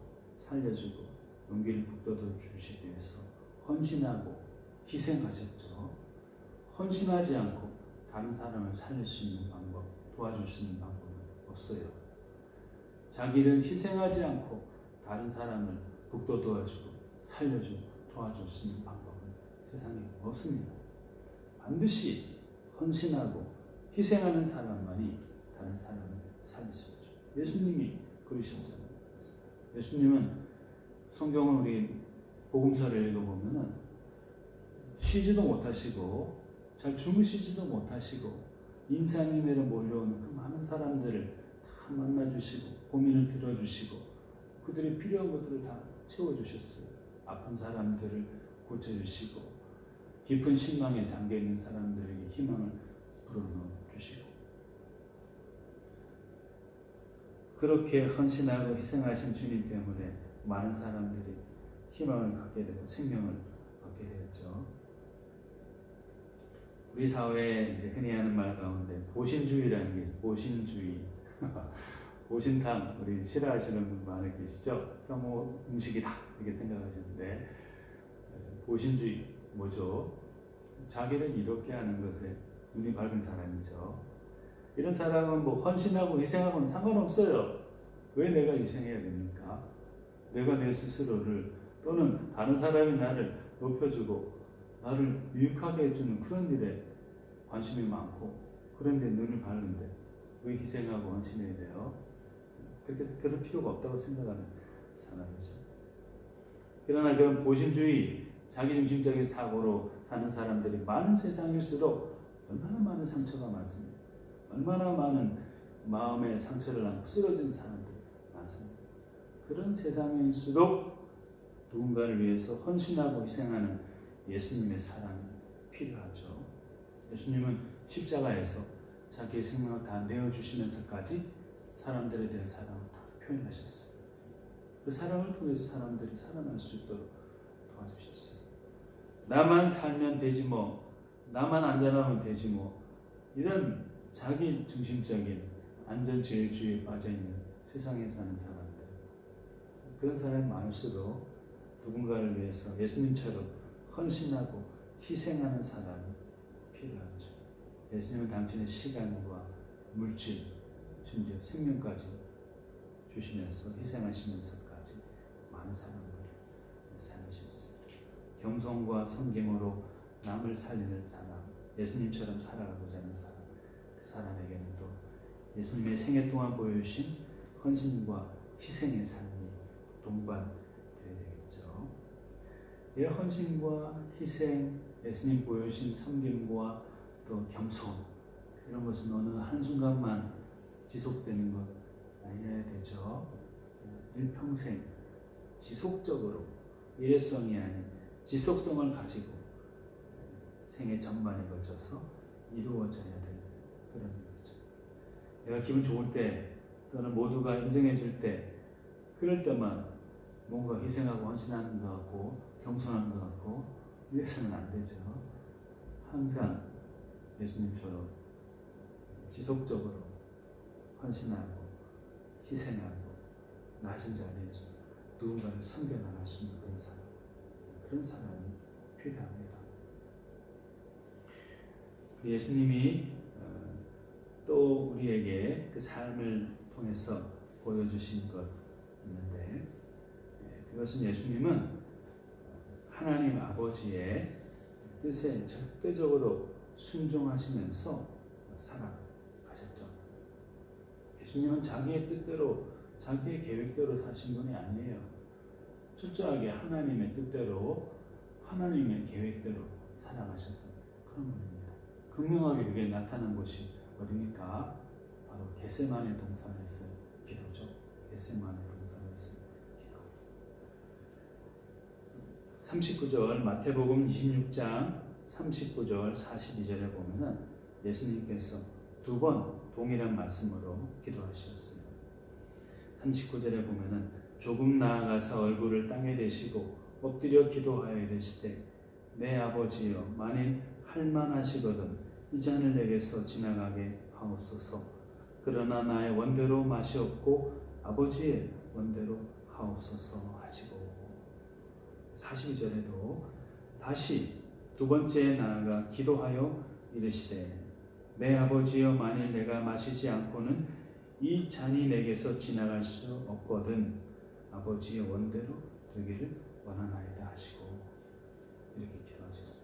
살려주고 용기를 북돋워 주시기 위해서 헌신하고 희생하셨죠. 헌신하지 않고 다른 사람을 살릴 수 있는 방법, 도와줄 수 있는 방법은 없어요. 자기를 희생하지 않고 다른 사람을 북돋워주고 살려주고 도와줄 수 있는 방법은 세상에 없습니다. 반드시 헌신하고 희생하는 사람만이 다른 사람을 살릴 수 있죠. 예수님이 그러셨잖아요. 예수님은 성경을 우리 복음서를 읽어보면 쉬지도 못하시고 잘 주무시지도 못하시고 인산이 내려 몰려오는 그 많은 사람들을 다 만나주시고 고민을 들어주시고 그들이 필요한 것들을 다 채워주셨어요. 아픈 사람들을 고쳐주시고 깊은 신망에 잠겨있는 사람들에게 희망을 불어넣어주시고 그렇게 헌신하고 희생하신 주님 때문에 많은 사람들이 희망을 갖게 되고 생명을 얻게 되었죠. 우리 사회에 이제 흔히 하는 말 가운데 보신주의라는 게 있어요. 보신주의. 보신탕 우리 싫어하시는 분 많이 계시죠? 혐오 음식이다 이렇게 생각하시는데 보신주의 뭐죠? 자기를 이롭게 하는 것에 눈이 밝은 사람이죠. 이런 사람은 뭐 헌신하고 희생하고는 상관없어요. 왜 내가 희생해야 됩니까? 내가 내 스스로를 또는 다른 사람이 나를 높여주고 나를 유익하게 해주는 그런 일에 관심이 많고 그런 데 눈을 밝은데 왜 희생하고 헌신해야 돼요? 그럴 필요가 없다고 생각하는 사람이죠. 그러나 그런 보신주의, 자기중심적인 사고로 사는 사람들이 많은 세상일수록 얼마나 많은 상처가 많습니다. 얼마나 많은 마음의 상처를 안고 쓰러진 사람들이 많습니다. 그런 세상일수록 누군가를 위해서 헌신하고 희생하는 예수님의 사랑이 필요하죠. 예수님은 십자가에서 자기의 생명을 다 내어주시면서까지 사람들에 대한 사랑을 다 표현하셨어요. 그 사랑을 통해서 사람들이 살아날 수 있도록 도와주셨어요. 나만 살면 되지 뭐, 나만 안전하면 되지 뭐, 이런 자기 중심적인 안전제일주의에 빠져있는 세상에 사는 사람들, 그런 사람이 많을수록 누군가를 위해서 예수님처럼 헌신하고 희생하는 사람이 필요하죠. 예수님은 당신의 시간과 물질, 심지어 생명까지 주시면서 희생하시면서까지 많은 사람들을 살리셨어요. 겸손과 섬김으로 남을 살리는 사람, 예수님처럼 살아가고자 하는 사람, 그 사람에게는 또 예수님의 생애 동안 보여주신 헌신과 희생의 삶이 동반되어야 되겠죠. 이 헌신과 희생, 예수님 보여주신 섬김과 또 겸손, 이런 것은 어느 한순간만 지속되는 것 아니어야 되죠. 일평생 지속적으로 일회성이 아닌 지속성을 가지고 생애 전반에 걸쳐서 이루어져야 되는 그런 일이죠. 내가 기분 좋을 때 또는 모두가 인정해 줄 때 그럴 때만 뭔가 희생하고 헌신하는 것 같고 겸손한 것 같고 이래서는 안 되죠. 항상 예수님처럼 지속적으로 헌신하고 희생하고 낮은 자리에서 누군가를 섬겨 나갈 수 있는 그런 사람이 필요합니다. 예수님이 또 우리에게 그 삶을 통해서 보여주신 것 있는데 그것은 예수님은 하나님 아버지의 뜻에 절대적으로 순종하시면서 살아가셨죠. 예수님은 자기의 뜻대로 자기의 계획대로 사신 분이 아니에요. 철저하게 하나님의 뜻대로 하나님의 계획대로 살아가셨던 그런 분입니다. 극명하게 그게 나타난 곳이 어디입니까? 바로 겟세마네 동산에서 기도죠. 겟세마네 동산에서 기도. 39절 마태복음 26장 39절 42절에 보면은 예수님께서 두 번 동일한 말씀으로 기도하셨어요. 39절에 보면은 조금 나아가서 얼굴을 땅에 대시고 엎드려 기도하여 이르시되 내 아버지여 만일 할만하시거든 이 잔을 내게서 지나가게 하옵소서. 그러나 나의 원대로 마시옵고 아버지의 원대로 하옵소서 하시고 42절에도 다시 두 번째 나아가 기도하여 이르시되 내 아버지여 만일 내가 마시지 않고는 이 잔이 내게서 지나갈 수 없거든 아버지의 원대로 되기를 원하나이다 하시고 이렇게 기도하셨습니다.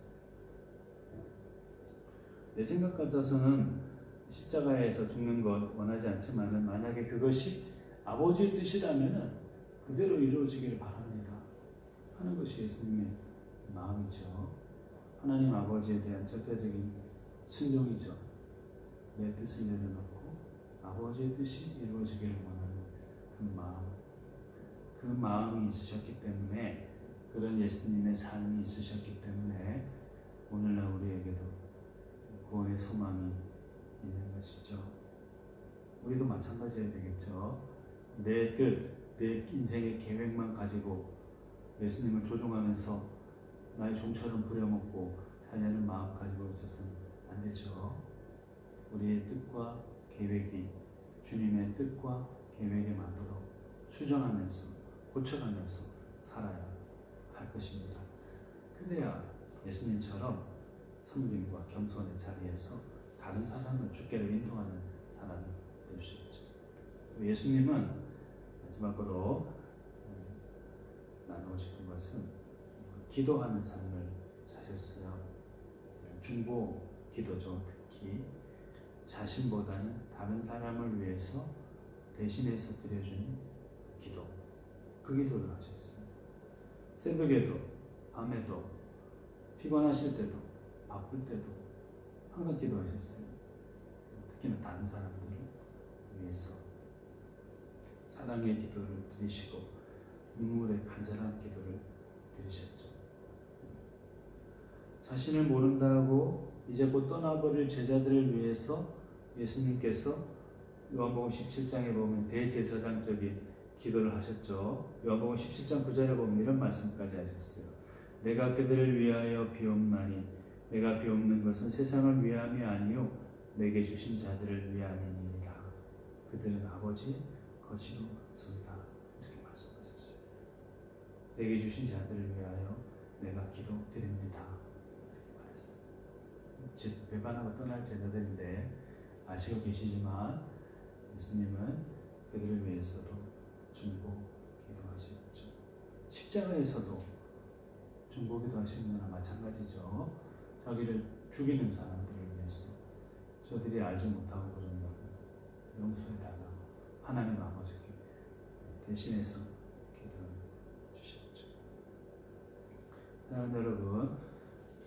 내 생각 같아서는 십자가에서 죽는 것 원하지 않지만은 만약에 그것이 아버지의 뜻이라면은 그대로 이루어지기를 바랍니다 하는 것이 예수님의 마음이죠. 하나님 아버지에 대한 절대적인 순종이죠. 내 뜻을 내려놓고 아버지의 뜻이 이루어지기를 원하는 그 마음이 있으셨기 때문에 그런 예수님의 삶이 있으셨기 때문에 오늘날 우리에게도 구원의 소망이 있는 것이죠. 우리도 마찬가지여야 되겠죠. 내 뜻, 내 인생의 계획만 가지고 예수님을 조종하면서 나의 종처럼 부려먹고 살려는 마음 가지고 있어서는 안 되죠. 우리의 뜻과 계획이 주님의 뜻과 계획에 맞도록 수정하면서 고쳐가면서 살아야 할 것입니다. 그래야 예수님처럼 섬김과 겸손의 자리에서 다른 사람을 주께로 인도하는 사람이 될 수 있죠. 예수님은 마지막으로 나누고 싶은 것은 기도하는 삶을 사셨어요. 중보 기도죠. 특히 자신보다는 다른 사람을 위해서 대신해서 드려주는 기도, 그 기도를 하셨어요. 새벽에도 밤에도 피곤하실 때도 바쁠 때도 항상 기도하셨어요. 특히나 다른 사람들을 위해서 사랑의 기도를 드리시고 눈물의 간절한 기도를 드리셨죠. 자신을 모른다고 이제 곧 떠나버릴 제자들을 위해서 예수님께서 요한복음 17장에 보면 대제사장적인 기도를 하셨죠. 요한복음 17장 9절에 보면 이런 말씀까지 하셨어요. 내가 그들을 위하여 비옵나니 내가 비옵는 것은 세상을 위함이 아니요 내게 주신 자들을 위함이니이다. 그들은 아버지의 거지로 서이다. 이렇게 말씀하셨어요. 내게 주신 자들을 위하여 내가 기도드립니다. 이렇게 말했어요. 즉 배반하고 떠날 제자들인데 아시고 계시지만 예수님은 그들을 위해서도 중보 기도하셨죠. 십자가에서도 중보 기도하시는 거나 마찬가지죠. 자기를 죽이는 사람들을 위해서 저들이 알지 못하고 그런다고 용서해달라고 하나님 아버지께 대신해서 기도를 주셨죠. 사랑하는 여러분,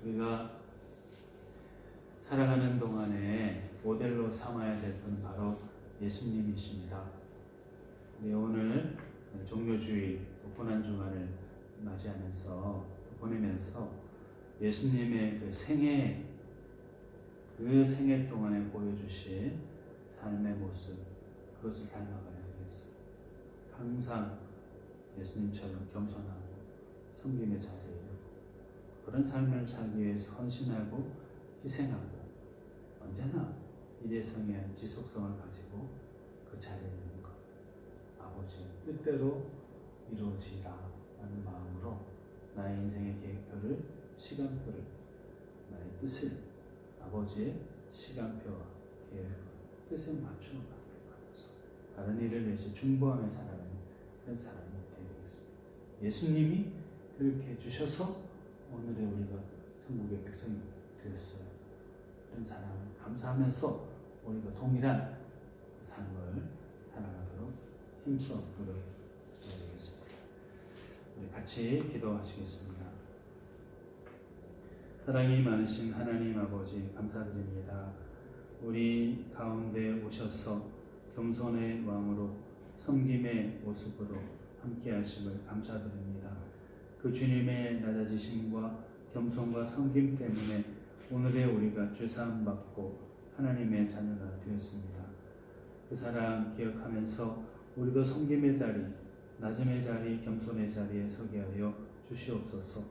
우리가 살아가는 동안에 모델로 삼아야 될 분은 바로 예수님이십니다. 우리 오늘 종료주의 고난주간을 맞이하면서 보내면서 예수님의 그 생애 동안에 보여주신 삶의 모습, 그것을 닮아가야 되겠어요. 항상 예수님처럼 겸손하고 섬김의 자리에 그런 삶을 살기 위해서 헌신하고 희생하고 언제나 일회성의 지속성을 가지고 그 자리에 있는 것, 아버지 뜻대로 이루어지라 라는 마음으로 나의 인생의 계획표를, 시간표를, 나의 뜻을 아버지의 시간표와 계획, 뜻에 맞추어 가도록 하면서 다른 일을 위해서 중보하며 살아가는 그런 사람이 되겠습니다. 예수님이 그렇게 해주셔서 오늘의 우리가 천국의 백성이 되었어요. 그런 사랑을 감사하면서 우리가 동일한 삶을 살아가도록 힘써 노력해야 되겠습니다. 우리 같이 기도하시겠습니다. 사랑이 많으신 하나님 아버지 감사드립니다. 우리 가운데 오셔서 겸손의 왕으로 섬김의 모습으로 함께 하심을 감사드립니다. 그 주님의 낮아지심과 겸손과 섬김 때문에 오늘의 우리가 주사함 받고 하나님의 자녀가 되었습니다. 그 사랑 기억하면서 우리도 섬김의 자리, 낮음의 자리, 겸손의 자리에 서게 하여 주시옵소서.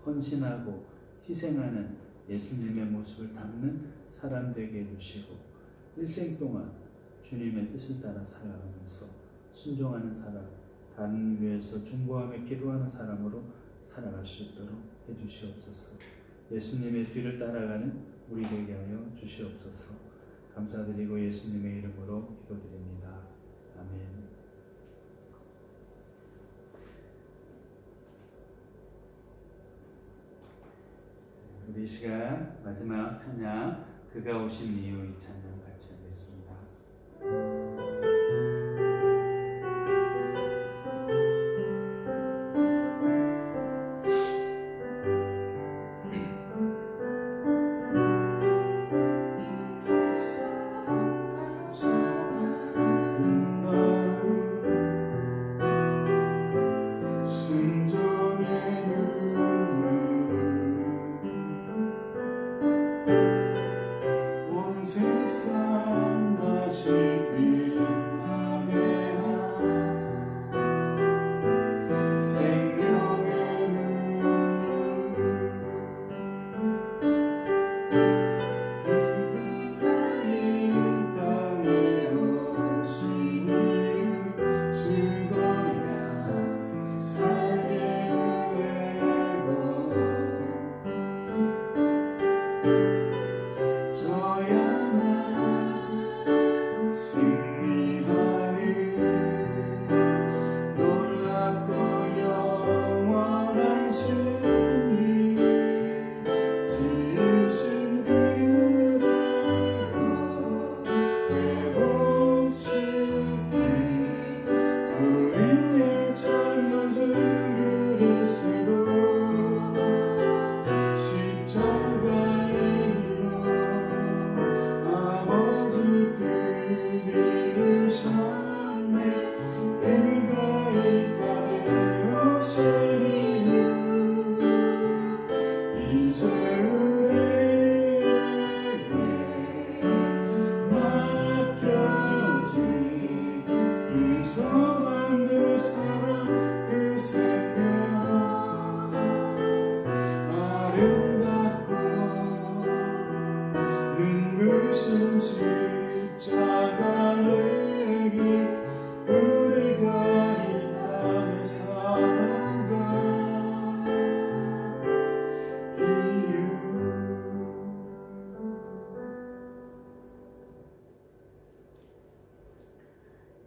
헌신하고 희생하는 예수님의 모습을 담는 사람 되게 해주시고 일생 동안 주님의 뜻을 따라 살아가면서 순종하는 사람, 다른 위해서 중보하며 기도하는 사람으로 살아갈 수 있도록 해주시옵소서. 예수님의 뒤를 따라가는 우리 되게 하여 주시옵소서. 감사드리고 예수님의 이름으로 기도드립니다. 아멘. 우리 이 시간 마지막 찬양, 그가 오신 이유 이 찬양 같이 하겠습니다.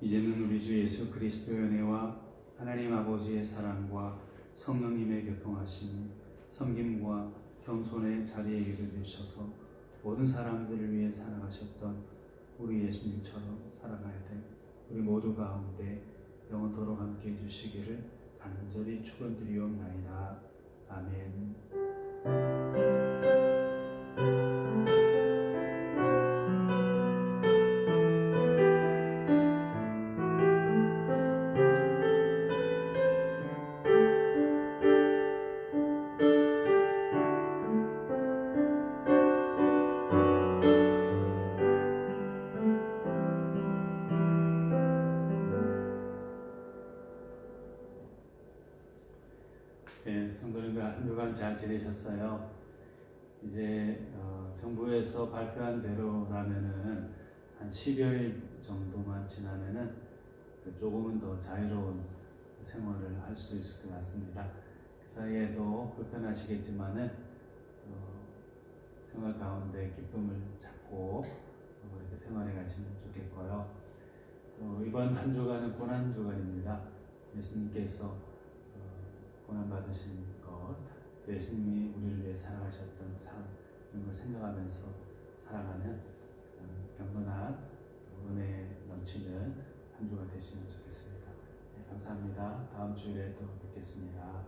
이제는 우리 주 예수 그리스도의 은혜와 하나님 아버지의 사랑과 성령님의 교통하심, 섬김과 겸손의 자리에 이르게 되셔서 모든 사람들을 위해 살아가셨던 우리 예수님처럼 살아가야 돼 우리 모두 가운데 영원토록 함께 해주시기를 간절히 축원드리옵나이다. 아멘. 네, 성도님들 한 주간 잘 지내셨어요? 이제 정부에서 발표한 대로라면은 한 10여일 정도만 지나면은 조금은 더 자유로운 생활을 할 수 있을 것 같습니다. 그 사이에도 불편하시겠지만은 생활 가운데 기쁨을 찾고 이렇게 생활해 가시면 좋겠고요. 또 이번 한 주간은 고난 주간입니다. 예수님께서 고난 받으신 것, 예수님이 우리를 위해 살아가셨던 삶 이런 걸 생각하면서 살아가는 경건한 은혜 넘치는 한 주가 되시면 좋겠습니다. 네, 감사합니다. 다음 주일에 또 뵙겠습니다.